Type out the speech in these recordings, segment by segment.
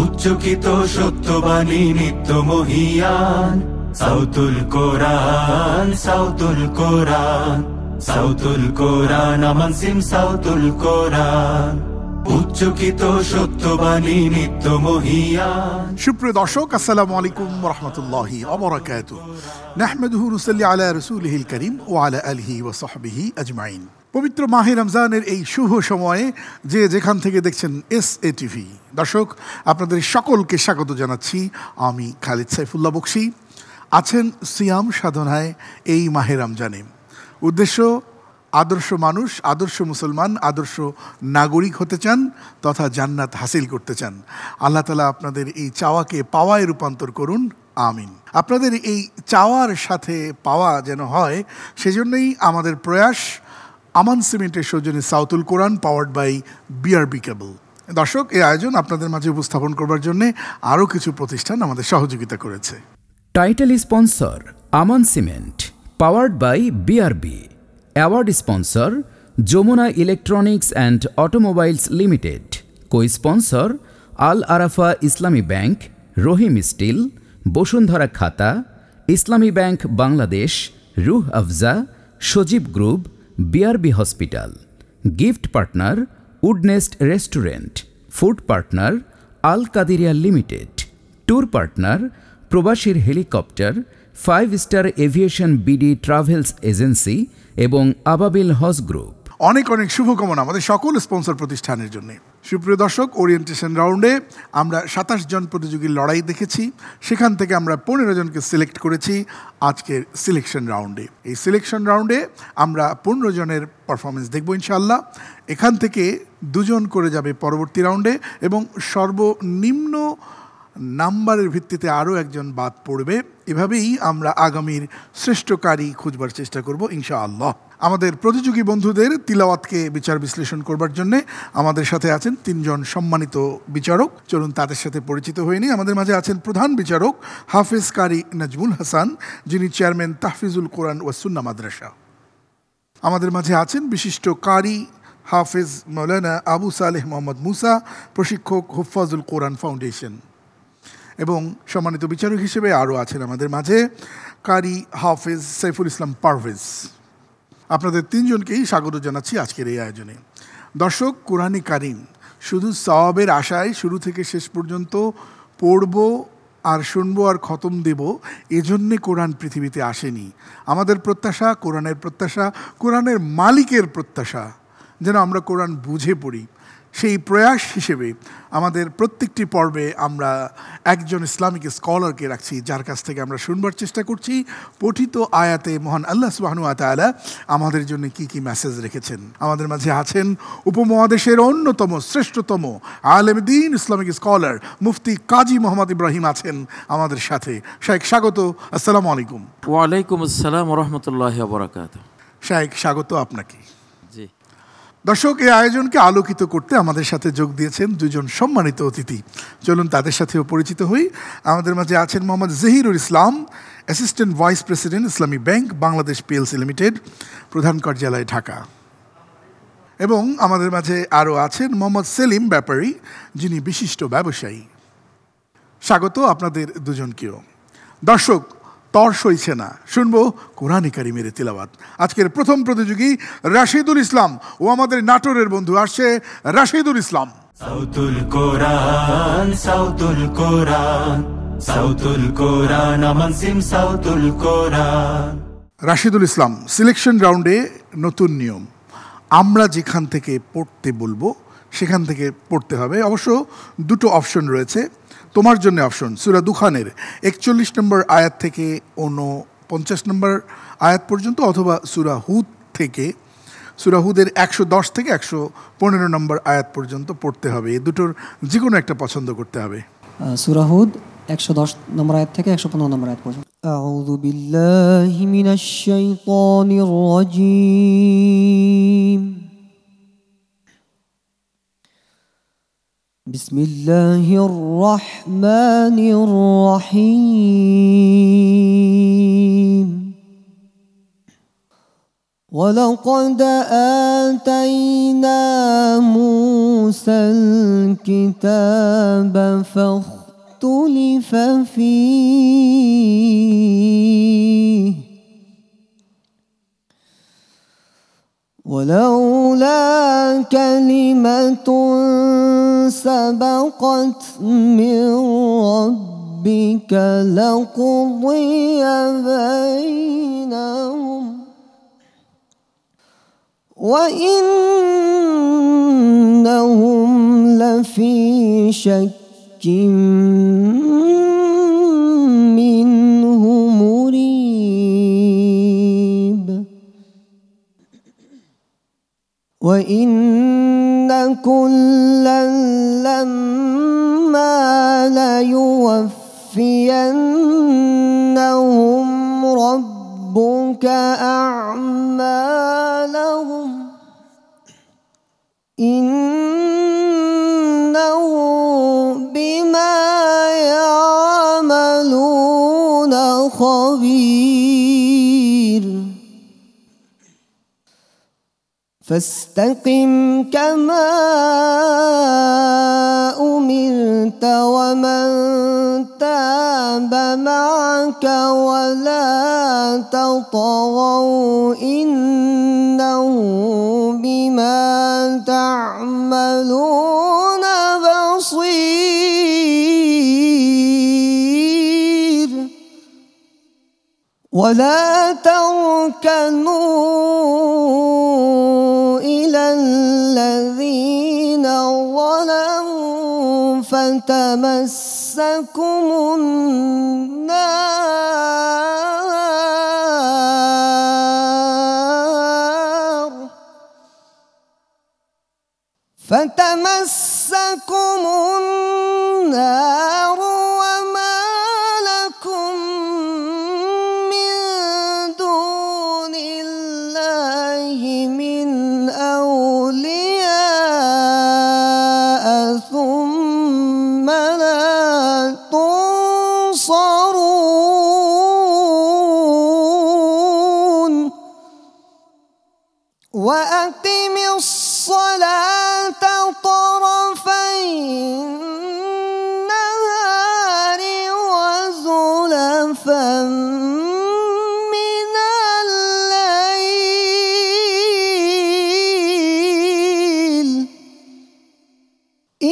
উচ্চকিত সত্যবাণী নিত্য মহিয়ান, সাউতুল কোরআন, সাউতুল কোরআন, সাউতুল কোরআন, আমান সিম সাউতুল কোরআন। উচ্চকিত সত্যবাণী নিত্য মহিয়ান। সুপ্রিয় দর্শক, আসসালামু আলাইকুম ওয়া রাহমাতুল্লাহি ওয়া বারাকাতুহু। নাহমাদুহু নুসাল্লি আলা রাসূলিহিল কারীম ওয়া আলা আলিহি ওয়া সাহবিহি আজমাইন। পবিত্র মাহে রমজানের এই শুভ সময়ে যে যেখান থেকে দেখছেন SATV, দর্শক আপনাদের সকলকে স্বাগত জানাচ্ছি। আমি খালিদ সাইফুল্লাহ বকশী। আছেন সিয়াম সাধনায় এই মাহে রমজানে। উদ্দেশ্য আদর্শ মানুষ, আদর্শ মুসলমান, আদর্শ নাগরিক হতে চান তথা জান্নাত হাসিল করতে চান। আল্লাহ তাআলা আপনাদের এই চাওয়াকে পাওয়ায় রূপান্তর করুন, আমিন। আপনাদের এই চাওয়ার সাথে পাওয়া যেন হয়, সেজন্যই আমাদের প্রয়াস আমান সিমেন্টের সৌজন্যে সাউতুল কোরআন পাওয়ার্ড বাই BRB কেবল। দর্শক, এই আয়োজন আপনাদের মাঝে উপস্থাপন করবার জন্য আরও কিছু প্রতিষ্ঠান আমাদের সহযোগিতা করেছে। Title sponsor Aman cement, powered by BRB। Award sponsor Jamuna electronics and automobiles limited. Co sponsor Al Arafah Islami bank, Rahim still, Bashundhara খাতা, ইসলামী bank Bangladesh, Rooh Afza, Sajeeb group, BRB hospital. Gift partner Woodnest restaurant. Food partner Al Qadiriya limited. Tour partner প্রবাসীর helicopter, 5 star aviation BD travels agency এবং আবাবিল হজ group. অনেক অনেক শুভকামনা আমাদের সকল sponsor প্রতিষ্ঠানের জন্য। সুপ্রিয় দর্শক, ওরিয়েন্টেশন রাউন্ডে আমরা 27 জন প্রতিযোগীর লড়াই দেখেছি। সেখান থেকে আমরা 15 জনকে সিলেক্ট করেছি আজকের সিলেকশন রাউন্ডে। এই সিলেকশন রাউন্ডে আমরা 15 জনের পারফরমেন্স দেখব ইনশাআল্লাহ। এখান থেকে 2 জন করে যাবে পরবর্তী রাউন্ডে এবং সর্বনিম্ন নাম্বারের ভিত্তিতে আরও একজন বাদ পড়বে। এভাবেই আমরা আগামীর শ্রেষ্ঠকারী খুঁজবার চেষ্টা করব ইনশাআল্লাহ। আমাদের প্রতিযোগী বন্ধুদের তিলাওয়াতকে বিচার বিশ্লেষণ করবার জন্য আমাদের সাথে আছেন 3 জন সম্মানিত বিচারক। চলুন তাদের সাথে পরিচিত হয়ে নিই। আমাদের মাঝে আছেন প্রধান বিচারক হাফেজ কারি নাজমুল হাসান, যিনি চেয়ারম্যান তাহফিজুল কোরআন ওয়া সুন্নাহ মাদ্রাসা। আমাদের মাঝে আছেন বিশিষ্ট কারি হাফেজ মৌলানা আবু সালেহ মোহাম্মদ মুসা, প্রশিক্ষক হুফাজুল কোরআন ফাউন্ডেশন। এবং সম্মানিত বিচারক হিসেবে আরও আছেন আমাদের মাঝে কারি হাফেজ সাইফুল ইসলাম পারভেজ। আপনাদের 3 জনকেই স্বাগত জানাচ্ছি আজকের এই আয়োজনে। দর্শক, কোরআনে কারিম শুধু সওয়াবের আশায় শুরু থেকে শেষ পর্যন্ত পড়ব আর শুনবো আর খতম দেব, এজন্যে কোরআন পৃথিবীতে আসেনি। আমাদের প্রত্যাশা, কোরআনের প্রত্যাশা, কোরআনের মালিকের প্রত্যাশা যেন আমরা কোরআন বুঝে পড়ি। সেই প্রয়াস হিসেবে আমাদের প্রত্যেকটি পর্বে আমরা একজন ইসলামিক স্কলারকে রাখছি, যার কাছ থেকে আমরা শুনবার চেষ্টা করছি পঠিত আয়াতে মহান আল্লাহ সুবহানাহু ওয়া তাআলা আমাদের জন্য কি কি মেসেজ রেখেছেন। আমাদের মাঝে আছেন উপমহাদেশের অন্যতম শ্রেষ্ঠতম আলেম দ্বীন ইসলামিক স্কলার মুফতি কাজী মোহাম্মদ ইব্রাহিম আছেন আমাদের সাথে। শাইখ স্বাগত। আসসালামু আলাইকুম। ওয়ালাইকুম আসসালাম ওয়া রাহমাতুল্লাহি ওয়া বারাকাতুহু। শাইখ স্বাগত আপনাকে। দর্শক, এই আয়োজনকে আলোকিত করতে আমাদের সাথে যোগ দিয়েছেন 2 জন সম্মানিত অতিথি। চলুন তাদের সাথেও পরিচিত হই। আমাদের মাঝে আছেন মোহাম্মদ জহিরুল ইসলাম, অ্যাসিস্ট্যান্ট ভাইস প্রেসিডেন্ট ইসলামী ব্যাংক বাংলাদেশ PLC লিমিটেড, প্রধান কার্যালয় ঢাকা। এবং আমাদের মাঝে আরও আছেন মোহাম্মদ সেলিম ব্যাপারী, যিনি বিশিষ্ট ব্যবসায়ী। স্বাগত আপনাদের 2 জনকেও। দর্শক, তর সইছে না, শুনবো কোরআনে কারিমের তিলাওয়াত। আজকের প্রথম প্রতিযোগী রাশিদুল ইসলাম ও আমাদের নাটোরের বন্ধু আসছে রাশিদুল ইসলাম। সাউতুল কোরআন, সাউতুল কোরআন, সাউতুল কোরআন, আমান সিম সাউতুল কোরআন। রাশিদুল ইসলাম, সিলেকশন রাউন্ডে নতুন নিয়ম, আমরা যেখান থেকে পড়তে বলবো সেখান থেকে পড়তে হবে। অবশ্য 2টো অপশন রয়েছে তোমার জন্য। অপশন সূরা দুখানের 41 নম্বর আয়াত থেকে 49 নম্বর আয়াত পর্যন্ত, অথবা সূরা হুদ থেকে, সূরা হুদের 110 থেকে 115 নম্বর আয়াত পর্যন্ত পড়তে হবে। এই দুটোর যে কোনো একটা পছন্দ করতে হবে। সূরা হুদ 110 নম্বর আয়াত থেকে 115 নম্বর আয়াত পর্যন্ত। আউযু বিল্লাহি মিনাশ শাইতানির রাজীম। বিসমিল্লাহির রহমানির রহিম। ولقد آتينا موسى الكتاب فاختلف فيه ولولا كلمة سبقت من ربك لقضي بينهم وإنهم لفي شك منه مريب وإن كلا لما ليوفينهم ربك أعمالهم إنه بما يعملون خبير فاستقم كما أمرت ومن تاب معك ولا تطغوا إنه بما تعملون بصير ولا تركنوا إلى الذين ظلموا فتمسكم النار وما لكم من دون الله من أولياء ثم لا تنصرون وأقم الصلاة طرفي النهار وزلفا من الليل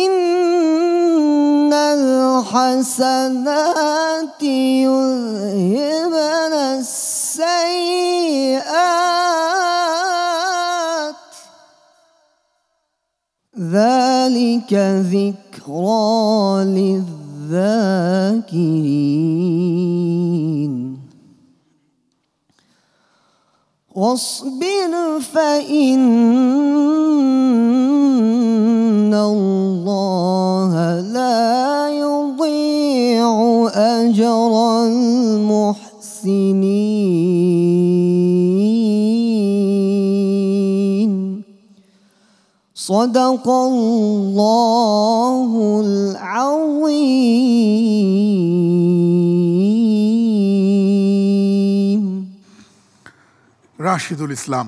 إن الحسنات يذهبن السيئات ذلك ذكرى للذاكرين واصبر فإن الله لا يضيع أجر المحسنين صدق الله العظيم রাশিদুল ইসলাম।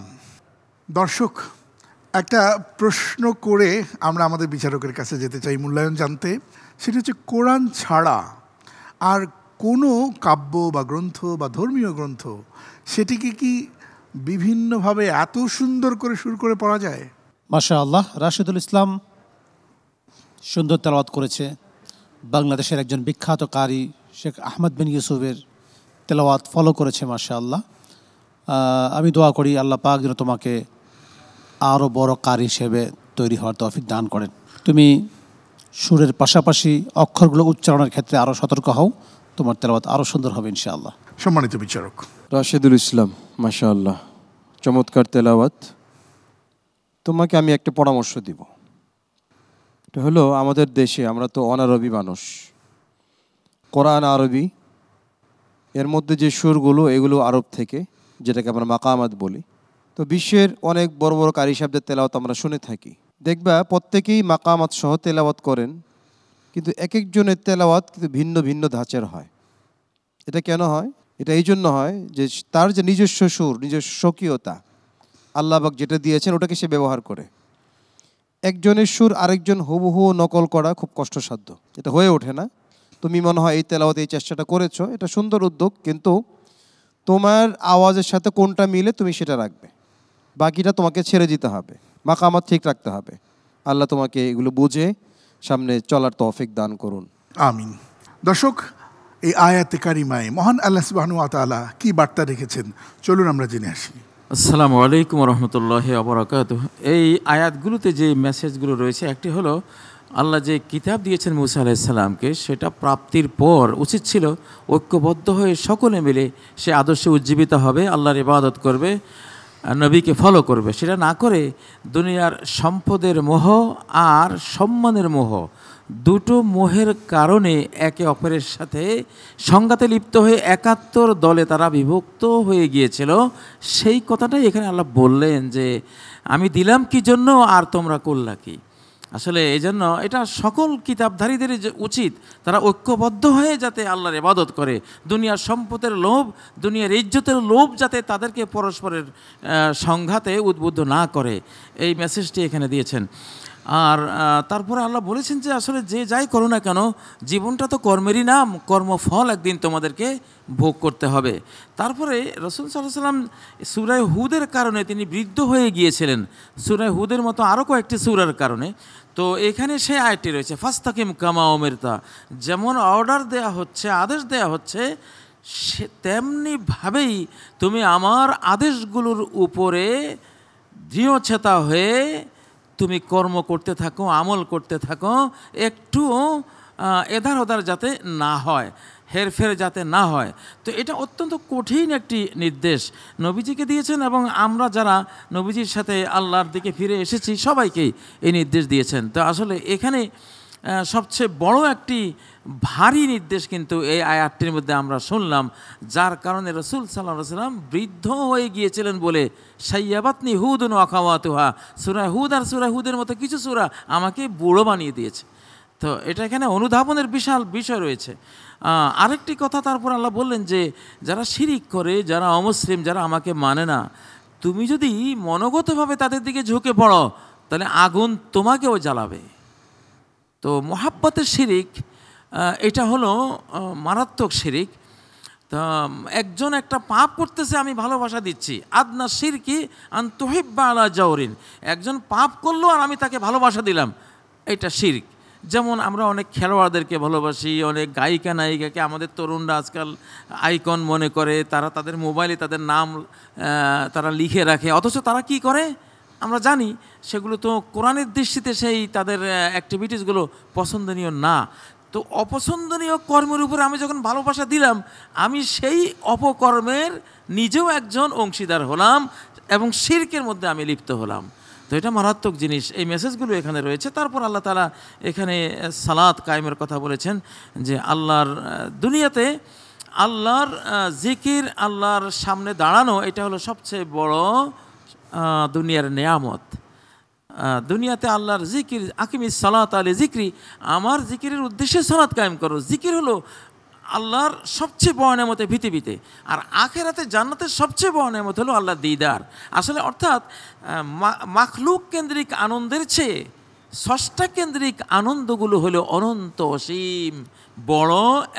দর্শক, একটা প্রশ্ন করে আমরা আমাদের বিচারকের কাছে যেতে চাই মূল্যায়ন জানতে। সেটা হচ্ছে, কোরআন ছাড়া আর কোনো কাব্য বা গ্রন্থ বা ধর্মীয় গ্রন্থ সেটিকে কি বিভিন্নভাবে এত সুন্দর করে সুর করে পড়া যায়? মাশাআল্লাহ, রাশিদুল ইসলাম সুন্দর তেলাওয়াত করেছে। বাংলাদেশের একজন বিখ্যাত কারি শেখ আহমদ বিন ইউসুফের তেলাওয়াত ফলো করেছে। মাশাআল্লাহ, আমি দোয়া করি আল্লাহ পাক যেন তোমাকে আরও বড় কারি হিসেবে তৈরি হওয়ার তৌফিক দান করেন। তুমি সুরের পাশাপাশি অক্ষরগুলো উচ্চারণের ক্ষেত্রে আরও সতর্ক হও, তোমার তেলাওয়াত আরও সুন্দর হবে ইনশাআল্লাহ। সম্মানিত বিচারক, রাশিদুল ইসলাম, মাশাআল্লাহ, চমৎকার তেলাওয়াত। তোমাকে আমি একটা পরামর্শ দিব। এটা হলো, আমাদের দেশে আমরা তো অনারবি মানুষ, কোরআন আরবি, এর মধ্যে যে সুরগুলো এগুলো আরব থেকে, যেটাকে আমরা মাকামাত বলি। তো বিশ্বের অনেক বড় বড় কারি সাহেবদের তেলাওয়াত আমরা শুনে থাকি। দেখবা প্রত্যেকেই মাকামাত সহ তেলাওয়াত করেন, কিন্তু এক একজনের তেলাওয়াত কিন্তু ভিন্ন ভিন্ন ধাঁচের হয়। এটা কেন হয়? এটা এই জন্য হয় যে তার যে নিজস্ব সুর, নিজস্ব স্বকীয়তা, আল্লাহ পাক যেটা দিয়েছেন ওটাকে সে ব্যবহার করে। একজনের সুর আরেকজন হুবহু নকল করা খুব কষ্টসাধ্য, এটা হয়ে ওঠে না। তুমি মনে হয় এই তেলাওয়াতে এই চেষ্টাটা করেছো, এটা সুন্দর উদ্যোগ, কিন্তু তোমার আওয়াজের সাথে কোনটা মিলে তুমি সেটা রাখবে, বাকিটা তোমাকে ছেড়ে দিতে হবে, মাকামাত ঠিক রাখতে হবে। আল্লাহ তোমাকে এগুলো বুঝে সামনে চলার তৌফিক দান করুন, আমিন। দর্শক, এই আয়াতে কারিমায় মহান আল্লাহ সুবহানাহু ওয়া তাআলা কি বার্তা রেখেছেন, চলুন আমরা জেনে আসি। আসসালামু আলাইকুম রহমতুল্লাহি ওয়া এই আয়াতগুলোতে যে মেসেজগুলো রয়েছে, একটি হলো আল্লাহ যে কিতাব দিয়েছেন মুসা আলাইহিস সালামকে, সেটা প্রাপ্তির পর উচিত ছিল ঐক্যবদ্ধ হয়ে সকলে মিলে সে আদর্শে উজ্জীবিত হবে, আল্লাহর ইবাদত করবে, নবীকে ফলো করবে। সেটা না করে দুনিয়ার সম্পদের মোহ আর সম্মানের মোহ, দুটো মোহের কারণে একে অপরের সাথে সংঘাতে লিপ্ত হয়ে ৭১ দলে তারা বিভক্ত হয়ে গিয়েছিল। সেই কথাটাই এখানে আল্লাহ বললেন যে আমি দিলাম কি জন্য আর তোমরা করলা কি। আসলে এই জন্য এটা সকল কিতাবধারীদের যে উচিত, তারা ঐক্যবদ্ধ হয়ে যাতে আল্লাহর ইবাদত করে, দুনিয়ার সম্পদের লোভ, দুনিয়ার ইজ্জতের লোভ যাতে তাদেরকে পরস্পরের সংঘাতে উদ্বুদ্ধ না করে, এই মেসেজটি এখানে দিয়েছেন। আর তারপরে আল্লাহ বলেছেন যে আসলে যে যাই করো না কেন, জীবনটা তো কর্মেরই নাম, কর্মফল একদিন তোমাদেরকে ভোগ করতে হবে। তারপরে রাসূল সাল্লাল্লাহু আলাইহি ওয়াসাল্লাম সূরা হুদের কারণে তিনি বৃদ্ধ হয়ে গিয়েছিলেন, সূরা হুদের মতো আরও কয়েকটি সূরার কারণে। তো এখানে সেই আয়াতটি রয়েছে, ফাস্তাকিম কামা উমিরতা, যেমন অর্ডার দেয়া হচ্ছে, আদেশ দেয়া হচ্ছে, সে তেমনিভাবেই তুমি আমার আদেশগুলোর উপরে দৃঢ়চেতা হয়ে তুমি কর্ম করতে থাকো, আমল করতে থাকো, একটু এধার ওধার যাতে না হয়, হেরফের যাতে না হয়। তো এটা অত্যন্ত কঠিন একটি নির্দেশ নবীজিকে দিয়েছেন, এবং আমরা যারা নবীজির সাথে আল্লাহর দিকে ফিরে এসেছি সবাইকেই এই নির্দেশ দিয়েছেন। তো আসলে এখানে সবচেয়ে বড় একটি ভারী নির্দেশ কিন্তু এই আয়াতটির মধ্যে আমরা শুনলাম, যার কারণে রাসূল সাল্লাল্লাহু আলাইহি ওয়াসাল্লাম বৃদ্ধ হয়ে গিয়েছিলেন বলে শাইয়াবাতনি হুদুন ওয়া আখাওয়াতুহা, সূরা হুদ আর সূরা হুদের মতো কিছু সূরা আমাকে বুড়ো বানিয়ে দিয়েছে। তো এটা এখানে অনুধাবনের বিশাল বিষয় রয়েছে। আরেকটি কথা তারপর আল্লাহ বললেন যে যারা শিরিক করে, যারা অমুসলিম, যারা আমাকে মানে না, তুমি যদি মনোগতভাবে তাদের দিকে ঝুঁকে পড়ো তাহলে আগুন তোমাকেও জ্বালাবে। তো মোহাব্বতের শিরিক এটা হলো মারাত্মক শিরিক। তা একজন একটা পাপ করতেছে, আমি ভালোবাসা দিচ্ছি, আদনা শিরকি আন তুহিব্বা আলা জাওরিন, একজন পাপ করলো আর আমি তাকে ভালোবাসা দিলাম, এটা শিরক। যেমন আমরা অনেক খেলোয়াড়দেরকে ভালোবাসি, অনেক গায়িকা নায়িকাকে আমাদের তরুণরা আজকাল আইকন মনে করে, তারা তাদের মোবাইলে তাদের নাম তারা লিখে রাখে, অথচ তারা কি করে আমরা জানি সেগুলো তো কোরআনের দৃষ্টিতে সেই তাদের অ্যাক্টিভিটিসগুলো পছন্দনীয় না। তো অপছন্দনীয় কর্মের উপরে আমি যখন ভালোবাসা দিলাম, আমি সেই অপকর্মের নিজেও একজন অংশীদার হলাম এবং শিরকের মধ্যে আমি লিপ্ত হলাম। তো এটা মারাত্মক জিনিস, এই মেসেজগুলো এখানে রয়েছে। তারপর আল্লাহ তাআলা এখানে সালাত কায়েমের কথা বলেছেন, যে আল্লাহর দুনিয়াতে আল্লাহর জিকির, আল্লাহর সামনে দাঁড়ানো, এটা হলো সবচেয়ে বড় দুনিয়ার নেয়ামত। দুনিয়াতে আল্লাহর জিকির, আকিমিস সালাত আলি জিক্রি, আমার জিকিরের উদ্দেশ্যে সালাত কায়েম করো। জিকির হলো আল্লাহর সবচেয়ে বড় নেয়ামতে পৃথিবীতে, আর আখেরাতে জান্নাতের সবচেয়ে বড় নেয়ামত হলো আল্লাহর দিদার। আসলে অর্থাৎ মাখলুক কেন্দ্রিক আনন্দের চেয়ে স্রষ্টা কেন্দ্রিক আনন্দগুলো হলো অনন্ত, অসীম, বড়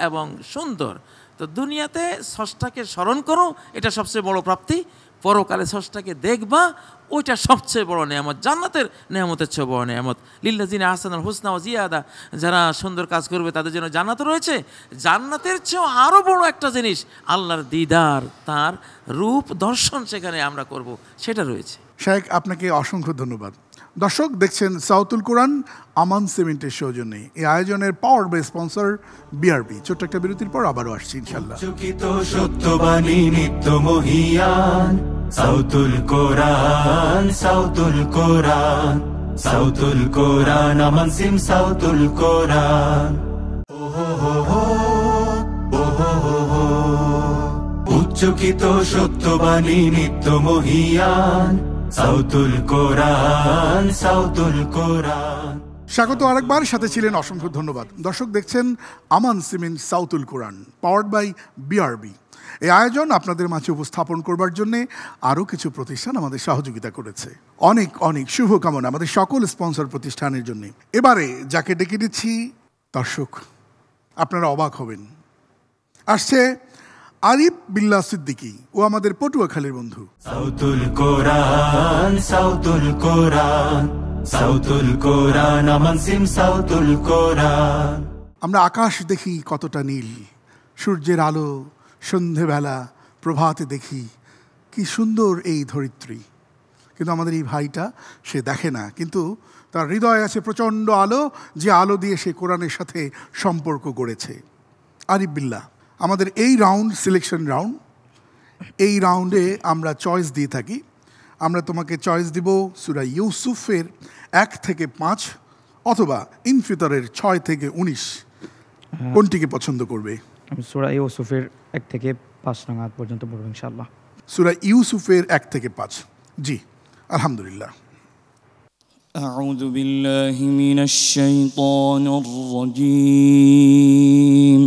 এবং সুন্দর। তো দুনিয়াতে স্রষ্টাকে স্মরণ করো, এটা সবচেয়ে বড় প্রাপ্তি। পরকালে স্রষ্টাকে দেখবা, ওইটা সবচেয়ে বড় নেয়ামত, জান্নাতের নেয়ামতের চেয়ে বড় নেয়ামত। লিল্লাযিনা আহসানুল হুসনা ওয়া জিয়াদা, যারা সুন্দর কাজ করবে তাদের জন্য জান্নাত রয়েছে। জান্নাতের চেয়েও আরও বড় একটা জিনিস আল্লাহর দিদার, তার রূপ দর্শন সেখানে আমরা করব, সেটা রয়েছে। শায়েখ, আপনাকে অসংখ্য ধন্যবাদ। দর্শক দেখছেন সাউতুল কোরআন আমান সিমেন্টের সৌজন্যে। এই আয়োজনের পাওয়ার বাই স্পন্সর বিআরবি। ছোট্ট একটা বিরতির পর আবারও আসছি ইনশাল্লাহ। চকিত সত্যবাণী নিত্য মহিয়ান, সাউতুল কোরআন, সাউতুল কোরআন, সাউতুল কোরআন আমান সিম সাউতুল কোরআন। উচ্চকিত সত্যবাণী নিত্য মহিয়ান, সাউতুল কোরআন, সাউতুল কোরআন। স্বাগত আরেকবার, সাথে ছিলেন অসংখ্য ধন্যবাদ। দর্শক দেখছেন Aman cement Sautul Quran powered by BRB. এই আয়োজন আপনাদের মাঝে উপস্থাপন করবার জন্যে আরও কিছু প্রতিষ্ঠান আমাদের সহযোগিতা করেছে। অনেক অনেক শুভকামনা আমাদের সকল স্পন্সর প্রতিষ্ঠানের জন্য। এবারে যাকে ডেকে দিচ্ছি, দর্শক আপনারা অবাক হবেন, আসছে আরিফ বিল্লাহ সিদ্দিকী। ও আমাদের পটুয়াখালীর বন্ধু। সাউতুল কোরআন, সাউতুল কোরআন, সাউতুল কোরআন, আমান সিম সাউতুল কোরআন। আমরা আকাশ দেখি কতটা নীল, সূর্যের আলো সন্ধেবেলা প্রভাতে দেখি কি সুন্দর এই ধরিত্রী, কিন্তু আমাদের এই ভাইটা সে দেখে না, কিন্তু তার হৃদয়ে আছে প্রচণ্ড আলো, যে আলো দিয়ে সে কোরআনের সাথে সম্পর্ক গড়েছে। আরিফ বিল্লাহ, আমাদের এই রাউন্ড সিলেকশন রাউন্ড, এই রাউন্ডে আমরা চয়েস দিয়ে থাকি। আমরা তোমাকে চয়েস দিব সূরা ইউসুফের 1 থেকে 5 অথবা ইনফিতরের 6 থেকে 19, কোনটিকে পছন্দ করবে? আমি সূরা ইউসুফের 1 থেকে 5 নং আয়াত পর্যন্ত পড়ব ইনশাআল্লাহ। সূরা ইউসুফের 1 থেকে 5। জি, আলহামদুলিল্লাহ। আউযু বিল্লাহি মিনাশ শাইতানির রাজীম।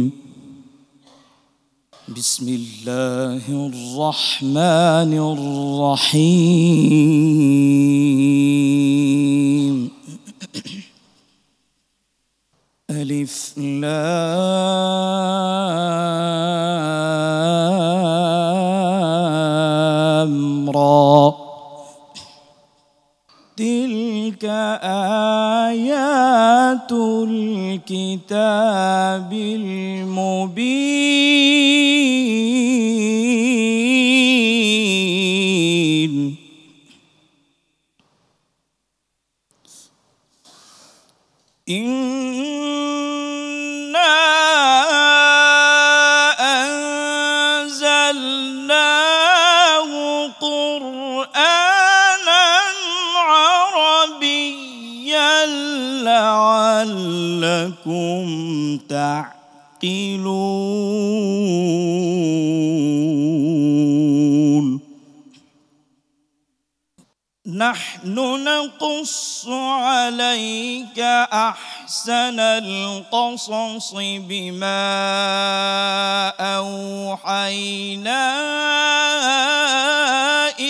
বিসমিল্লাহির রহমানির রহিম। আলিফ লাম রা। তিলকা আয়াতুল কিতাবিল মুবিন। ইন্না আনজালনাহু কুরআনান আরাবিয়্যান লাআল্লাকুম তা'কিলুন। নাহনু নাকুসসু আলাইকা আহসানাল কসসি বিমা আওহাইনা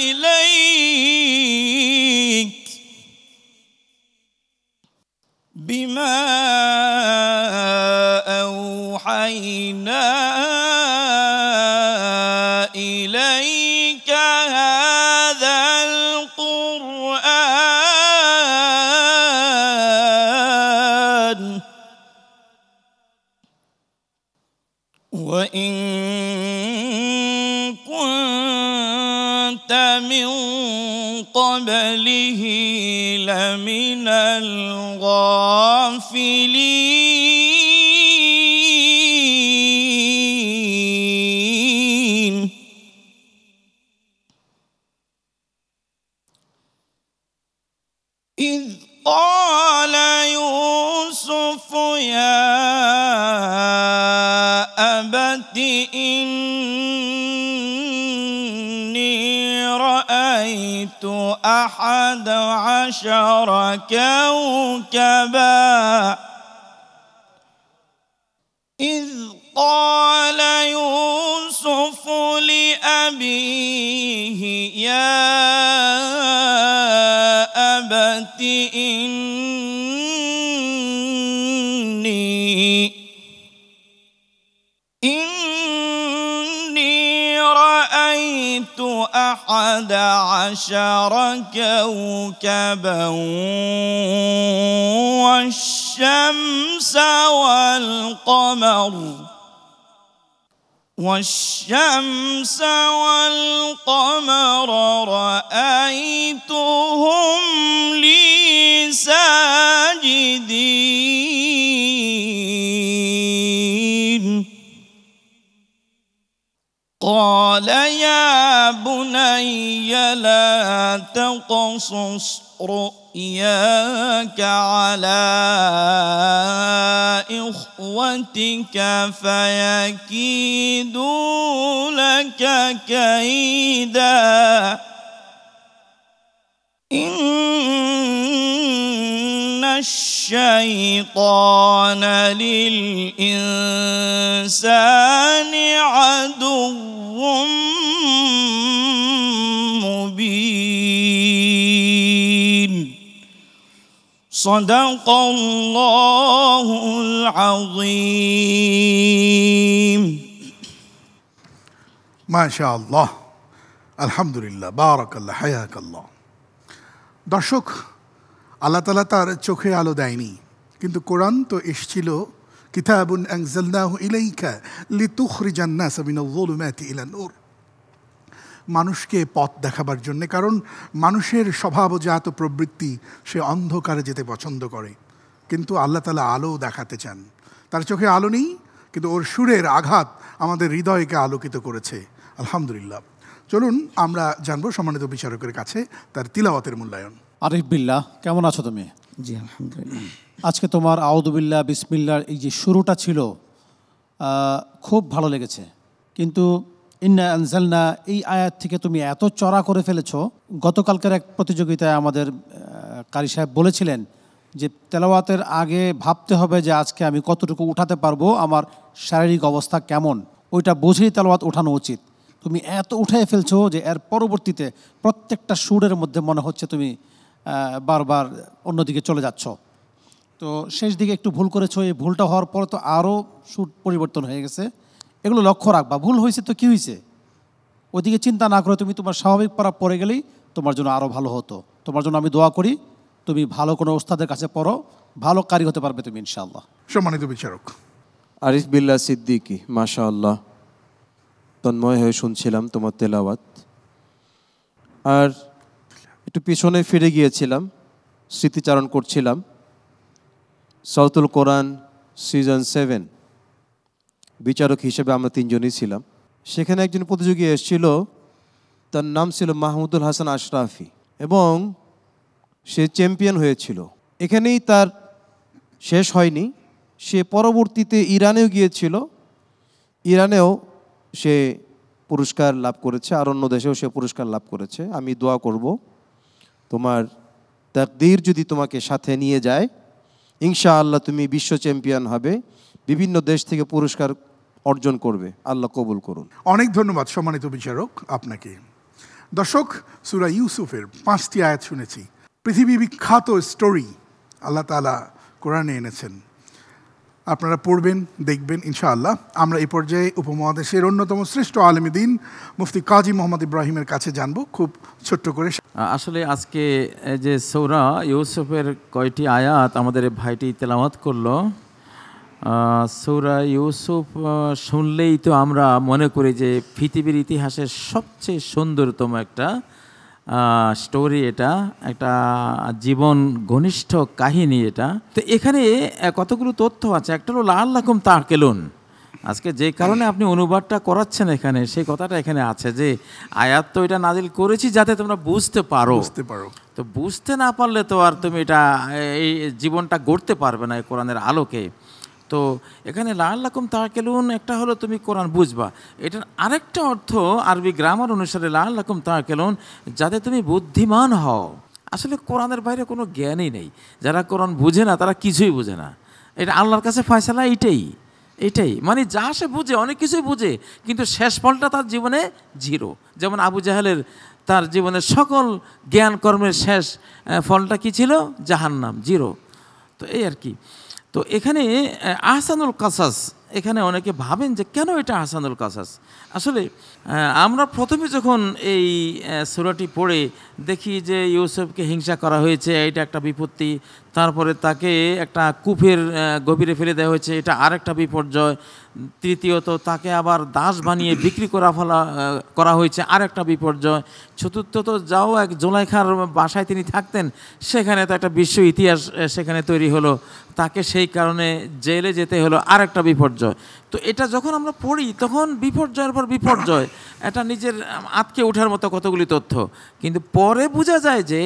ইলাইক বিমা আওহাইনা ইলাইকা হাযাল কুরআন ওয়া ইন কুনতা মিন ক্বাবলিহি লামিনাল গাফিলিন। إذ قال يوسف يا أبت إني رأيت 11 كوكبا. إذ قال يوسف لأبيه يا أبت إني رأيت 11 كوكبا والشمس والقمر رأيتهم لي ساجدين. قال يا بني لا تقصص رؤياك على إخوتك فيكيدوا لك كيدا. إن الشيطان للإنسان عدو مبين صدق الله العظيم মাশাআল্লাহ, আলহামদুলিল্লাহ, বারাকাল্লাহ, হায়াকাল্লাহ। দর্শক, আল্লাহ তাআলা তার চোখে আলো দেয়নি, কিন্তু কোরআন তো এসেছিল কিতাবুন আনজালনাহু ইলাইকা লিতুখরিজান নাস মিনাল যুলুমাতি ইলান নূর, মানুষকে পথ দেখাবার জন্য। কারণ মানুষের স্বভাবজাত প্রবৃত্তি, সে অন্ধকারে যেতে পছন্দ করে, কিন্তু আল্লাহ তাআলা আলো দেখাতে চান। তার চোখে আলো নেই, কিন্তু ওর সুরের আঘাত আমাদের হৃদয়কে আলোকিত করেছে। আলহামদুলিল্লাহ। চলুন আমরা জানবো সম্মানিত বিচারকের কাছে তার তিলাওয়াতের মূল্যায়ন। আরিফ বিল্লাহ, কেমন আছো তুমি? জি আলহামদুলিল্লাহ। আজকে তোমার আউযুবিল্লাহ বিসমিল্লাহর এই যে শুরুটা ছিল খুব ভালো লেগেছে, কিন্তু ইন্না আনজালনা এই আয়াত থেকে তুমি এত চড়া করে ফেলেছো। গতকালকের এক প্রতিযোগিতায় আমাদের কারি সাহেব বলেছিলেন যে তেলাওয়াতের আগে ভাবতে হবে যে আজকে আমি কতটুকু উঠাতে পারবো, আমার শারীরিক অবস্থা কেমন, ওইটা বুঝেই তেলাওয়াত ওঠানো উচিত। তুমি এত উঠাই ফেলছো যে এর পরবর্তীতে প্রত্যেকটা সুরের মধ্যে মনে হচ্ছে তুমি বারবার অন্যদিকে চলে যাচ্ছ। তো শেষ দিকে একটু ভুল করেছো, এই ভুলটা হওয়ার পর তো আরও সুর পরিবর্তন হয়ে গেছে। এগুলো লক্ষ্য রাখবা, ভুল হয়েছে তো কী হয়েছে, ওইদিকে চিন্তা না করে তুমি তোমার স্বাভাবিক পারা পড়ে গেলেই তোমার জন্য আরও ভালো হতো। তোমার জন্য আমি দোয়া করি, তুমি ভালো কোনো ওস্তাদের কাছে পড়ো, ভালো কারি হতে পারবে তুমি ইনশাআল্লাহ। সম্মানিত বিচারক আরিফ বিল্লাহ সিদ্দিকী, মাশাআল্লাহ, তন্ময় হয়ে শুনছিলাম তোমার তেলাওয়াত। আর একটু পিছনে ফিরে গিয়েছিলাম, স্মৃতিচারণ করছিলাম। সাউতুল কোরআন সিজন 7 বিচারক হিসেবে আমরা 3 জনই ছিলাম। সেখানে একজন প্রতিযোগী এসেছিল, তার নাম ছিল মাহমুদুল হাসান আশরাফি, এবং সে চ্যাম্পিয়ন হয়েছিল। এখানেই তার শেষ হয়নি, সে পরবর্তীতে ইরানেও গিয়েছিল, ইরানেও সে পুরস্কার লাভ করেছে, আর অন্য দেশেও সে পুরস্কার লাভ করেছে। আমি দোয়া করব তোমার তাকদীর যদি তোমাকে সাথে নিয়ে যায়, ইনশাআল্লাহ তুমি বিশ্ব চ্যাম্পিয়ন হবে, বিভিন্ন দেশ থেকে পুরস্কার অর্জন করবে। আল্লাহ কবুল করুন। অনেক ধন্যবাদ সম্মানিত বিচারক আপনাকে। দর্শক, সূরা ইউসুফের 5টি আয়াত শুনেছি। পৃথিবী বিখ্যাত স্টোরি আল্লাহ তাআলা কোরআনে এনেছেন। আপনারা পড়বেন, দেখবেন ইনশাআল্লাহ। আমরা এই পর্যায়ে উপমহাদেশের অন্যতম শ্রেষ্ঠ আলেম দ্বীন মুফতি কাজী মোহাম্মদ ইব্রাহিমের কাছে জানবো, খুব ছোট্ট করে। আসলে আজকে যে সূরা ইউসুফের কয়টি আয়াত আমাদের ভাইটি তেলাওয়াত করলো, সূরা ইউসুফ শুনলেই তো আমরা মনে করি যে পৃথিবীর ইতিহাসের সবচেয়ে সুন্দরতম একটা স্টোরি, এটা একটা জীবন ঘনিষ্ঠ কাহিনী এটা। তো এখানে কতগুলো তথ্য আছে। একটা হলো লাআল্লাকুম তাআকিলুন। আজকে যে কারণে আপনি অনুবাদটা করাচ্ছেন এখানে, সেই কথাটা এখানে আছে যে আয়াত তো এটা নাজিল করেছি যাতে তোমরা বুঝতে পারো। তো বুঝতে না পারলে তো আর তুমি এটা এই জীবনটা গড়তে পারবে না এই কোরআনের আলোকে। তো এখানে লাআল্লাকুম তাআকিলুন একটা হলো তুমি কোরআন বুঝবা, এটার আরেকটা অর্থ আরবি গ্রামার অনুসারে লাআল্লাকুম তাআকিলুন যাতে তুমি বুদ্ধিমান হও। আসলে কোরআনের বাইরে কোনো জ্ঞানই নেই। যারা কোরআন বুঝে না তারা কিছুই বুঝে না। এটা আল্লাহর কাছে ফয়সালা এটাই মানে যা সে বুঝে, অনেক কিছুই বুঝে, কিন্তু শেষ ফলটা তার জীবনে জিরো। যেমন আবু জাহেলের তার জীবনের সকল জ্ঞান কর্মের শেষ ফলটা কি ছিল? জাহান্নাম, জিরো। তো এই আর কি। তো এখানে আহসানুল কাসাস, এখানে অনেকে ভাবেন যে কেন এটা আহসানুল কাসাস। আসলে আমরা প্রথমে যখন এই সূরাটি পড়ে দেখি যে ইউসুফকে হিংসা করা হয়েছে, এটা একটা বিপত্তি, তারপরে তাকে একটা কূপের গভীরে ফেলে দেওয়া হয়েছে, এটা আরেকটা বিপর্যয়, তৃতীয়ত তাকে আবার দাস বানিয়ে বিক্রি করা হয়েছে, আরেকটা বিপর্যয়, চতুর্থত যাও এক জুলাইখার বাসায় তিনি থাকতেন, সেখানে তো একটা বিশ্ব ইতিহাস সেখানে তৈরি হলো, তাকে সেই কারণে জেলে যেতে হলো, আরেকটা বিপর্যয়। তো এটা যখন আমরা পড়ি তখন বিপর্যয়ের পর বিপর্যয়, এটা নিজের আটকে ওঠার মতো কতগুলি তথ্য। কিন্তু পরে বোঝা যায় যে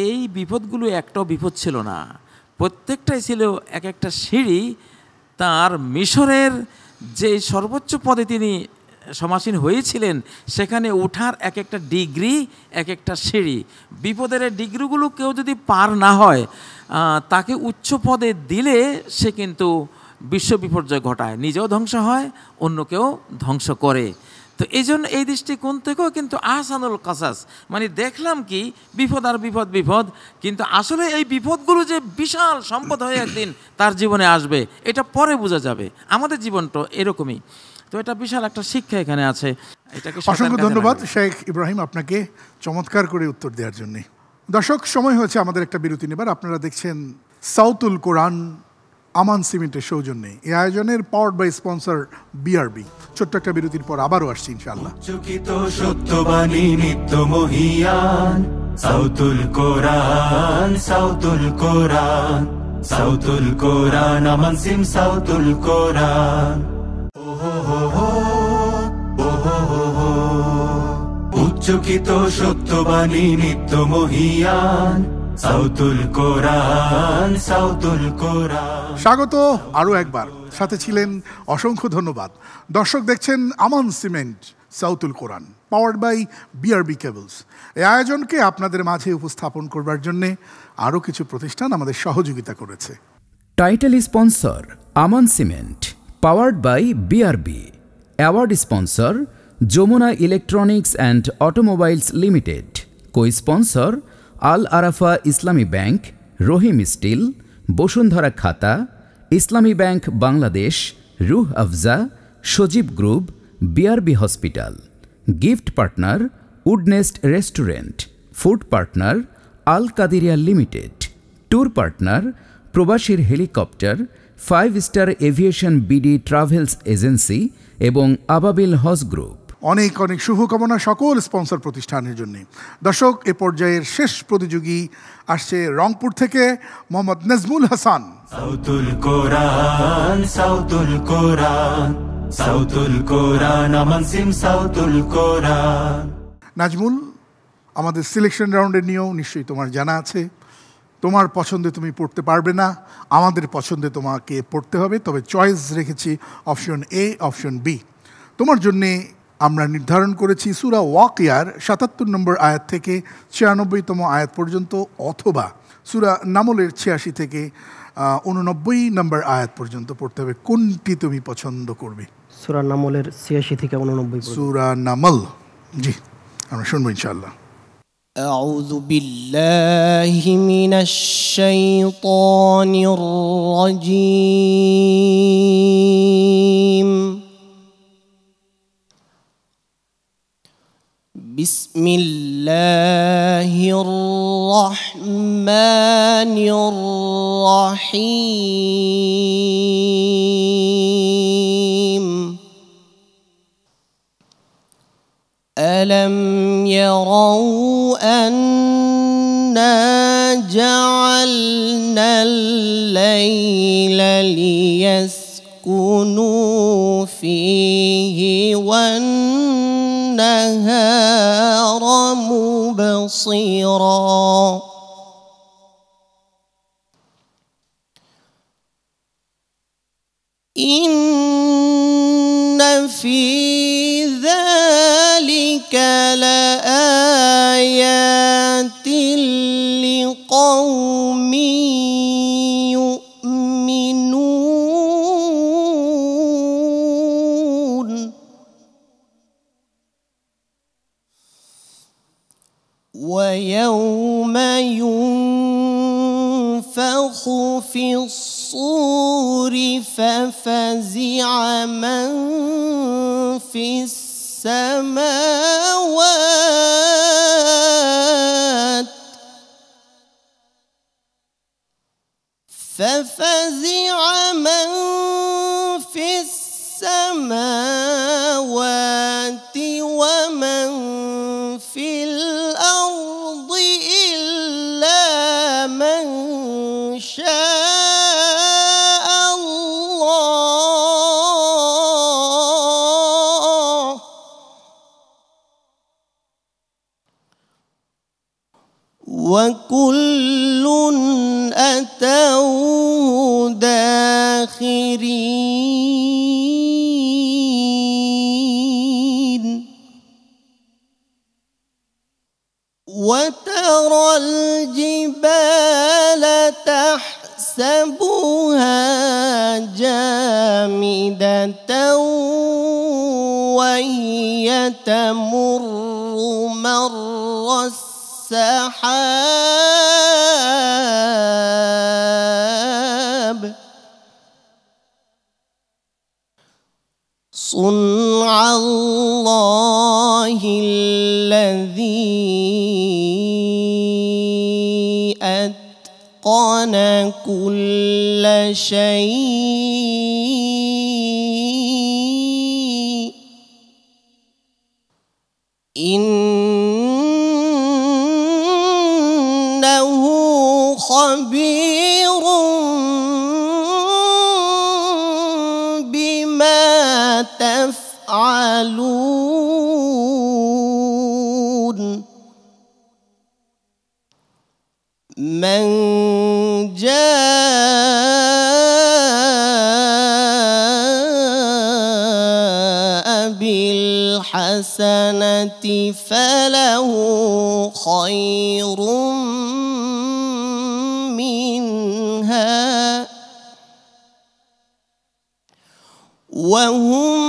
এই বিপদগুলো একটাও বিপদ ছিল না, প্রত্যেকটাই ছিল এক একটা সিঁড়ি তার মিশরের যে সর্বোচ্চ পদে তিনি সমাসীন হয়েছিলেন সেখানে ওঠার এক একটা ডিগ্রি, এক একটা সিঁড়ি। বিপদের ডিগ্রিগুলো কেউ যদি পার না হয়, তাকে উচ্চ পদে দিলে সে কিন্তু বিশ্ব বিপর্যয় ঘটায়, নিজেও ধ্বংস হয়, অন্যকেও ধ্বংস করে। তো এই জন্য এই দৃষ্টিকোণ থেকেও কিন্তু আহসানুল কাসাস, মানে দেখলাম কি বিপদ আর বিপদ বিপদ, কিন্তু আসলে এই বিপদগুলো যে বিশাল সম্পদ হয়ে একদিন তার জীবনে আসবে এটা পরে বোঝা যাবে। আমাদের জীবনটা এরকমই। তো এটা বিশাল একটা শিক্ষা এখানে আছে। এটাকে অসংখ্য ধন্যবাদ শেখ ইব্রাহিম আপনাকে চমৎকার করে উত্তর দেওয়ার জন্য। দর্শক, সময় হয়েছে আমাদের একটা বিরতি নেবার। আপনারা দেখছেন সাউতুল কোরআন আমান সিমেন্টের সৌজন্যে। এই আয়োজনের পাওয়ার্ড বাই স্পন্সর বিআরবি। ছোট্ট একটা বিরতির পর আবারও আসছি ইনশাআল্লাহ। চকিত সত্যবাণী নিত্য মহিয়ান সাউতুল কোরআন, সাউতুল কোরআন, সাউতুল কোরআন আমান সিম সাউতুল কোরআন। উচ্চকিত সত্যবাণী নিত্য মহিয়ান সাউতুল কোরআন, সাউতুল কোরআন। স্বাগত আরও একবার, সাথে ছিলেন অসংখ্য ধন্যবাদ। দর্শক দেখছেন Aman cement Sautul Quran powered by BRB cables. এই আয়োজনকে আপনাদের মাঝে উপস্থাপন করবার জন্যে আরও কিছু প্রতিষ্ঠান আমাদের সহযোগিতা করেছে। Title sponsor Aman cement powered by BRB. Award sponsor Jamuna electronics and automobiles limited. Co sponsor Al Arafah Islami bank, Rahim still, Bashundhara খাতা, ইসলামী bank Bangladesh, Rooh Afza, Sajeeb group, BRB hospital. Gift partner Woodnest restaurant. Food partner Al Qadiriya limited. Tour partner প্রবাসীর helicopter, 5 star aviation BD travels agency এবং আবাবিল হজ group. অনেক অনেক শুভকামনা সকল sponsor প্রতিষ্ঠানের জন্য। দর্শক, এ পর্যায়ের শেষ প্রতিযোগী আসছে রংপুর থেকে মোহাম্মদ নাজমুল হাসান। সাউতুল কোরআন, সাউতুল কোরআন, সাউতুল কোরআন আমান সিম সাউতুল কোরআন। নাজমুল, আমাদের সিলেকশন রাউন্ডের নিয়েও নিশ্চয়ই তোমার জানা আছে। তোমার পছন্দে তুমি পড়তে পারবে না, আমাদের পছন্দে তোমাকে পড়তে হবে। তবে চয়েস রেখেছি অপশন এ, অপশন বি। তোমার জন্যে আমরা নির্ধারণ করেছি সূরা ওয়াকিয়ার ৭৭ নম্বর আয়াত থেকে ৯৬তম আয়াত পর্যন্ত, অথবা সূরা নামলের ৮৬ থেকে ৮৯ নম্বর আয়াত পর্যন্ত পড়তে হবে। কোনটি তুমি পছন্দ করবে? সূরা নামলের ৮৬ থেকে ৮৯। সূরা নামল, জি, আমরা শুনবো ইনশাআল্লাহ। أعوذ بالله من الشيطان الرجيم. بسم الله الرحمن الرحيم. ألم يروا أنا جعلنا الليل ليسكنوا فيه والنهار مبصرا إن في ذلك لآيات لقوم يؤمنون. ويوم ينفخ في الصور ففزع من في السماوات ومن في الأرض إلا من شاء الله وكل أتوه داخرين. وترى الجبال تحسبها جامدة وهي تمر مر السحاب صنع الله الذي أتقن كل شيء إنه خبير بما تفعلون من جاء بالحسنة فله خير منها وهم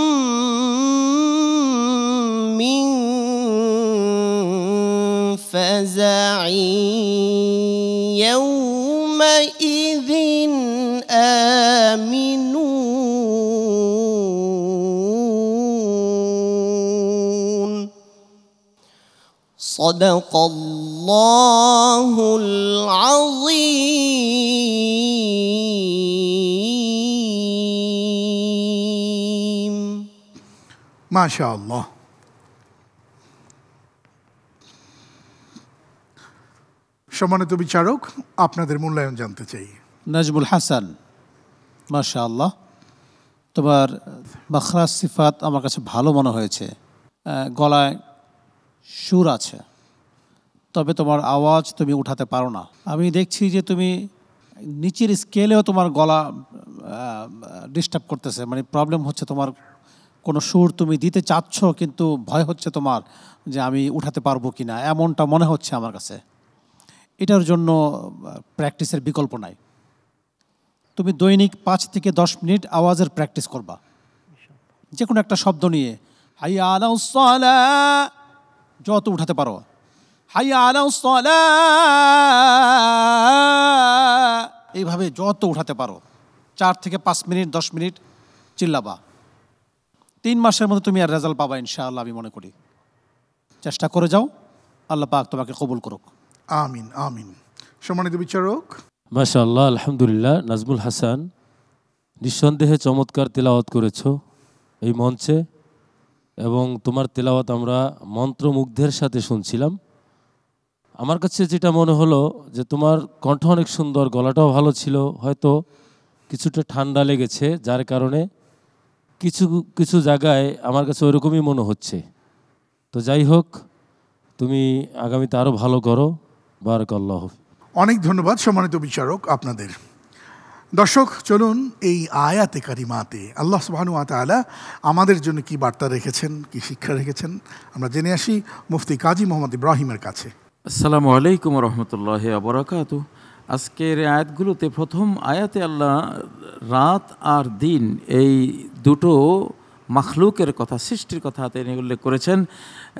من فزع يومئذ آمنون صدق الله العظيم মাশাআল্লাহ। সম্মানিত বিচারক, আপনাদের মূল্যায়ন জানতে চাই। নাজমুল হাসান, মাশাআল্লাহ, তোমার মাখরাজ সিফাত আমার কাছে ভালো মনে হয়েছে। গলায় সুর আছে, তবে তোমার আওয়াজ তুমি উঠাতে পারো না। আমি দেখছি যে তুমি নিচের স্কেলেও তোমার গলা ডিস্টার্ব করতেছে, মানে প্রবলেম হচ্ছে। তোমার কোনো সুর তুমি দিতে চাচ্ছ কিন্তু ভয় হচ্ছে তোমার যে আমি উঠাতে পারবো কি না, এমনটা মনে হচ্ছে আমার কাছে। এটার জন্য প্র্যাকটিসের বিকল্প নাই। তুমি দৈনিক 5 থেকে 10 মিনিট আওয়াজের প্র্যাকটিস করবা, যে কোনো একটা শব্দ নিয়ে। হাইয়া আলাস সালাহ যত উঠাতে পারো, হাইয়া আলাস সালাহ এইভাবে যত উঠাতে পারো। 4 থেকে 5 মিনিট 10 মিনিট চিল্লাবা। 3 মাসের মধ্যে তুমি আর রেজাল্ট পাবা ইনশাআল্লাহ, আমি মনে করি। চেষ্টা করে যাও, আল্লাহ পাক তোমাকে কবুল করুক। আমিন আমিন। সম্মানিত বিচারক। মাশাআল্লাহ, আলহামদুলিল্লাহ। নাজমুল হাসান, নিঃসন্দেহে চমৎকার তেলাওয়াত করেছো এই মঞ্চে, এবং তোমার তেলাওয়াত আমরা মন্ত্রমুগ্ধের সাথে শুনছিলাম। আমার কাছে যেটা মনে হলো যে তোমার কণ্ঠ অনেক সুন্দর, গলাটাও ভালো ছিল, হয়তো কিছুটা ঠান্ডা লেগেছে, যার কারণে কিছু কিছু জায়গায় আমার কাছে ওইরকমই মনে হচ্ছে। তো যাই হোক, তুমি আগামীতে আরও ভালো করো। বারাকাল্লাহ। অনেক ধন্যবাদ সম্মানিত বিচারক আপনাদের। দর্শক, চলুন এই আয়াতে কারিমাতে আল্লাহ সুবহানাহু ওয়া তাআলা আমাদের জন্য কি বার্তা রেখেছেন, কি শিক্ষা রেখেছেন, আমরা জেনে আসি মুফতি কাজী মোহাম্মদ ইব্রাহিমের কাছে। আসসালামু আলাইকুম রহমতুল্লাহ আবরাকাতু। আজকের আয়াতগুলোতে প্রথম আয়াতে আল্লাহ রাত আর দিন এই দুটো মাখলুকের কথা, সৃষ্টির কথা তিনি উল্লেখ করেছেন।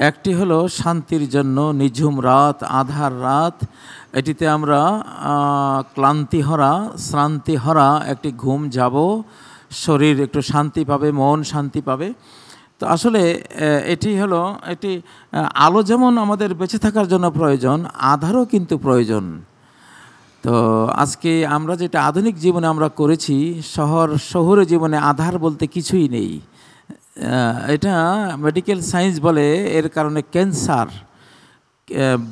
একটি হলো শান্তির জন্য নিঝুম রাত, আধার রাত। এটিতে আমরা ক্লান্তিহরা, শ্রান্তিহরা একটি ঘুম যাব, শরীর একটু শান্তি পাবে, মন শান্তি পাবে। তো আসলে এটি হলো, এটি আলো যেমন আমাদের বেঁচে থাকার জন্য প্রয়োজন, আধারও কিন্তু প্রয়োজন। তো আজকে আমরা যেটা আধুনিক জীবনে আমরা করেছি, শহুরে জীবনে আধার বলতে কিছুই নেই। এটা মেডিকেল সায়েন্স বলে, এর কারণে ক্যান্সার,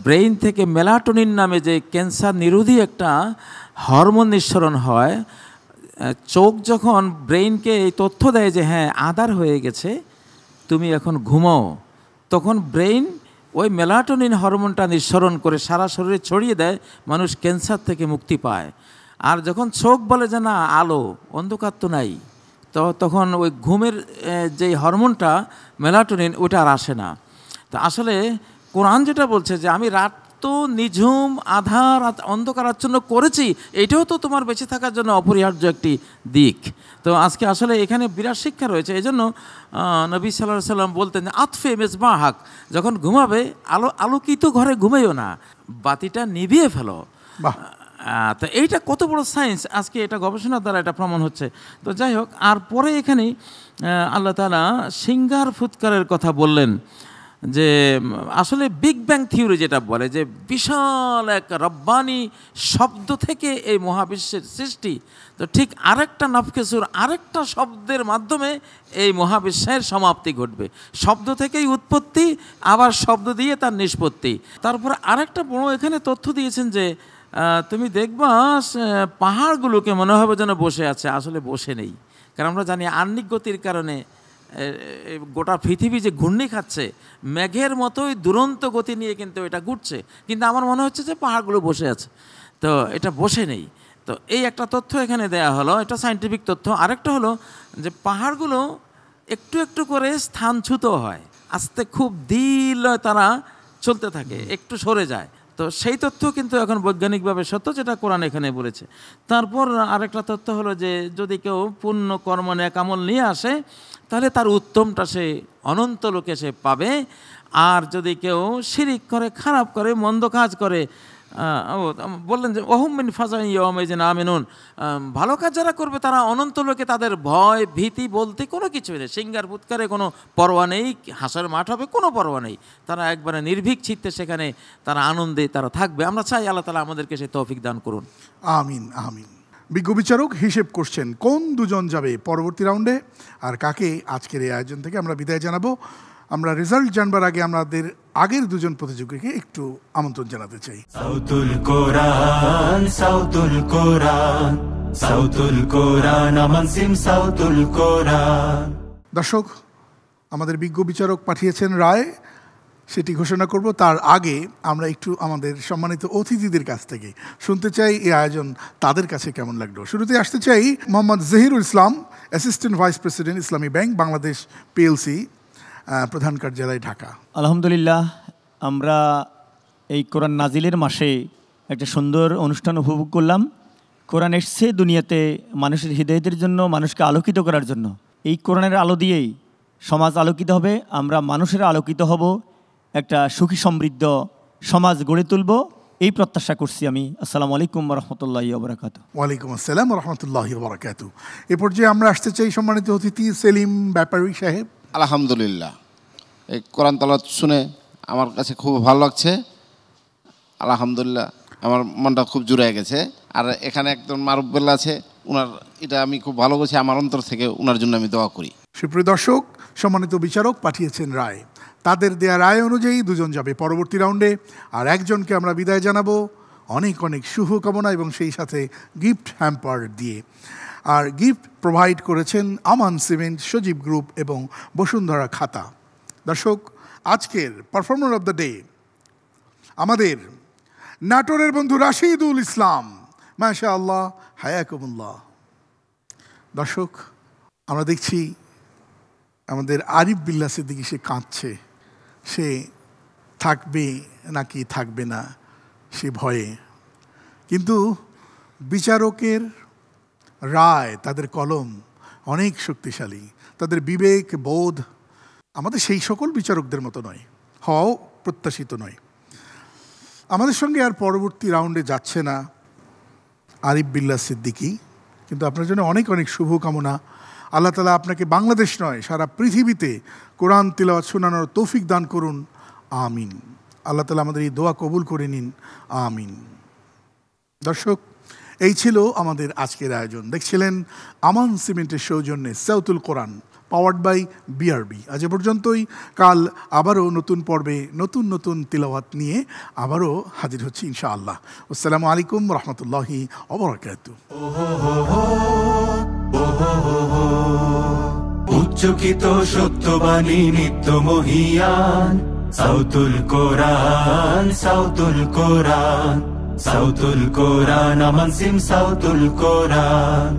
ব্রেইন থেকে মেলাটোনিন নামে যে ক্যান্সার নিরোধী একটা হরমোন নিঃসরণ হয়, চোখ যখন ব্রেইনকে এই তথ্য দেয় যে হ্যাঁ আধার হয়ে গেছে, তুমি এখন ঘুমাও, তখন ব্রেইন ওই মেলাটোনিন হরমোনটা নিঃসরণ করে সারা শরীরে ছড়িয়ে দেয়, মানুষ ক্যান্সার থেকে মুক্তি পায়। আর যখন চোখ বলে যে না আলো, অন্ধকার তো নাই, তো তখন ওই ঘুমের যে হরমোনটা মেলাটোনিন ওটা আর আসে না। তো আসলে কোরআন যেটা বলছে যে আমি রাত এত নিঝুম আধার অন্ধকার আচ্ছন্ন করেছি, এটাও তো তোমার বেঁচে থাকার জন্য অপরিহার্য একটি দিক। তো আজকে আসলে এখানে বিরাট শিক্ষা রয়েছে। এই জন্য নবী সাল্লাল্লাহু আলাইহি সাল্লাম বলতেন যে আতফে মেজবাহাক, যখন ঘুমাবে আলোকিত ঘরে ঘুমাইও না, বাতিটা নিভিয়ে ফেলো। তো এইটা কত বড় সায়েন্স, আজকে এটা গবেষণার দ্বারা এটা প্রমাণ হচ্ছে। তো যাই হোক, আর পরে এখানে আল্লাহ তাআলা সিঙ্গার ফুৎকারের কথা বললেন, যে আসলে বিগ ব্যাং থিওরি যেটা বলে যে বিশাল এক রব্বানি শব্দ থেকে এই মহাবিশ্বের সৃষ্টি, তো ঠিক আরেকটা নফকেসুর আরেকটা শব্দের মাধ্যমে এই মহাবিশ্বের সমাপ্তি ঘটবে। শব্দ থেকেই উৎপত্তি, আবার শব্দ দিয়ে তার নিষ্পত্তি। তারপরে আরেকটা বড় এখানে তথ্য দিয়েছেন যে তুমি দেখবা পাহাড়গুলোকে মনে হবে যেন বসে আছে, আসলে বসে নেই। কারণ আমরা জানি আহ্নিক গতির কারণে গোটা পৃথিবী যে ঘূর্ণি খাচ্ছে, মেঘের মতোই দুরন্ত গতি নিয়ে কিন্তু এটা ঘুরছে, কিন্তু আমার মনে হচ্ছে যে পাহাড়গুলো বসে আছে, তো এটা বসে নেই। তো এই একটা তথ্য এখানে দেয়া হলো, এটা সায়েন্টিফিক তথ্য। আরেকটা হলো যে পাহাড়গুলো একটু একটু করে স্থানচ্যুত হয়, আস্তে খুব ধীর তারা চলতে থাকে, একটু সরে যায়। তো সেই তথ্য কিন্তু এখন বৈজ্ঞানিকভাবে সত্য, যেটা কোরআন এখানে বলেছে। তারপর আরেকটা তথ্য হলো যে যদি কেউ পুণ্য কর্ম নেক আমল নিয়ে আসে, তাহলে তার উত্তমটা সে অনন্ত লোকে সে পাবে। আর যদি কেউ শিরিক করে, খারাপ করে, মন্দ কাজ করে, বললেন যে ওহুম মিন ফাজাইন ইয়াউমাইযিন আমিনুন, ভালো কাজ যারা করবে তারা অনন্ত লোকে তাদের ভয় ভীতি বলতে কোনো কিছুই নেই। সিঙ্গার ফুৎকারে কোনো পরোয়া নেই, হাসার মাঠ হবে কোনো পরোয়া নেই, তারা একবারে নির্ভীক চিত্তে সেখানে তারা আনন্দে তারা থাকবে। আমরা চাই আল্লাহ তাআলা আমাদেরকে সেই তৌফিক দান করুন। আমিন আমিন। বিজ্ঞ বিচারক হিসেব করছেন কোন দুজন যাবে পরবর্তী রাউন্ডে আর কাকে আজকের এই আয়োজন থেকে আমরা বিদায় জানাবো। আমরা রেজাল্ট জানবার আগে আমাদের আগের দুজন প্রতিযোগীকে একটু আমন্ত্রণ জানাতে চাই। সাউতুল কোরআন, সাউতুল কোরআন, সাউতুল কোরআন, আমান সিম সাউতুল কোরআন। দর্শক, আমাদের বিজ্ঞ বিচারক পাঠিয়েছেন রায়, সেটি ঘোষণা করব। তার আগে আমরা একটু আমাদের সম্মানিত অতিথিদের কাছ থেকে শুনতে চাই এই আয়োজন তাদের কাছে কেমন লাগলো। শুরুতে আসতে চাই মোহাম্মদ জহিরুল ইসলাম, অ্যাসিস্ট্যান্ট ভাইস প্রেসিডেন্ট, ইসলামী ব্যাংক বাংলাদেশ পিএলসি, প্রধান কার্যালয়, ঢাকা। আলহামদুলিল্লাহ, আমরা এই কোরআন নাজিলের মাসে একটা সুন্দর অনুষ্ঠান উপভোগ করলাম। কোরআন এসছে দুনিয়াতে মানুষের হৃদয়দের জন্য, মানুষকে আলোকিত করার জন্য। এই কোরআনের আলো দিয়েই সমাজ আলোকিত হবে, আমরা মানুষেরা আলোকিত হব, একটা সুখী সমৃদ্ধ সমাজ গড়ে তুলব, এই প্রত্যাশা করছি আমি। আসসালামু আলাইকুম রহমতুল্লাহি ওয়া বারাকাতুহু। ওয়ালাইকুম আসসালাম রহমতুল্লাহি ওয়া বারাকাতুহু। এ পর্যায়ে আমরা আসতে চাই সম্মানিত অতিথি সেলিম ব্যাপারী সাহেব। আলহামদুলিল্লাহ, এই কোরআন তালাওয়াত শুনে আমার কাছে খুব ভালো লাগছে। আলহামদুলিল্লাহ, আমার মনটা খুব জুড়ে গেছে। আর এখানে একজন মারুফুল্লাহ আছে, ওনার এটা আমি খুব ভালো বলছি, আমার অন্তর থেকে ওনার জন্য আমি দোয়া করি। সুপ্রিয় দর্শক, সম্মানিত বিচারক পাঠিয়েছেন রায়, তাদের দেয়া রায় অনুযায়ী দুজন যাবে পরবর্তী রাউন্ডে, আর একজনকে আমরা বিদায় জানাবো অনেক অনেক শুভকামনা এবং সেই সাথে গিফট হ্যাম্পার দিয়ে। আর গিফট প্রোভাইড করেছেন আমান সিমেন্ট, সজীব গ্রুপ এবং বসুন্ধরা খাতা। দর্শক, আজকের পারফর্মার অব দ্য ডে আমাদের নাটোরের বন্ধু রাশিদুল ইসলাম, মাশাআল্লাহ, হায়াকুমুল্লাহ। দর্শক, আমরা দেখছি আমাদের আরিফ বিল্লাহ সিদ্দিকী, সে কাঁদছে, সে থাকবে নাকি থাকবে না সে ভয়ে। কিন্তু বিচারকের রায়, তাদের কলম অনেক শক্তিশালী, তাদের বিবেক বোধ আমাদের সেই সকল বিচারকদের মতো নয়, হওয়াও প্রত্যাশিত নয়। আমাদের সঙ্গে আর পরবর্তী রাউন্ডে যাচ্ছে না আরিফ বিল্লাহ সিদ্দিকী, কিন্তু আপনার জন্য অনেক অনেক শুভকামনা। আল্লাহ তাআলা আপনাকে বাংলাদেশ নয় সারা পৃথিবীতে কোরআন তিলাওয়াত শোনানোর তৌফিক দান করুন, আমিন। আল্লাহ তাআলা আমাদের এই দোয়া কবুল করে নিন, আমিন। দর্শক, এই ছিল আমাদের আজকের আয়োজন। দেখছিলেন আমান সিমেন্টের সৌজন্যে সাউতুল কোরআন, পাওয়ার্ড বাই বিআরবি। আজ পর্যন্তই। কাল আবারও নতুন পর্বে নতুন নতুন তিলাওয়াত নিয়ে আবারও হাজির হচ্ছি ইনশাআল্লাহ। আসসালামু আলাইকুম রহমতুল্লাহি ওয়া বারাকাতুহু। উচ্চকিত সত্যবাণী নিত্য মহিয়ান, সাউতুল কোরআন, সাউতুল কোরআন, সাউতুল কোরআন, আমান সিম সাউতুল কোরআন।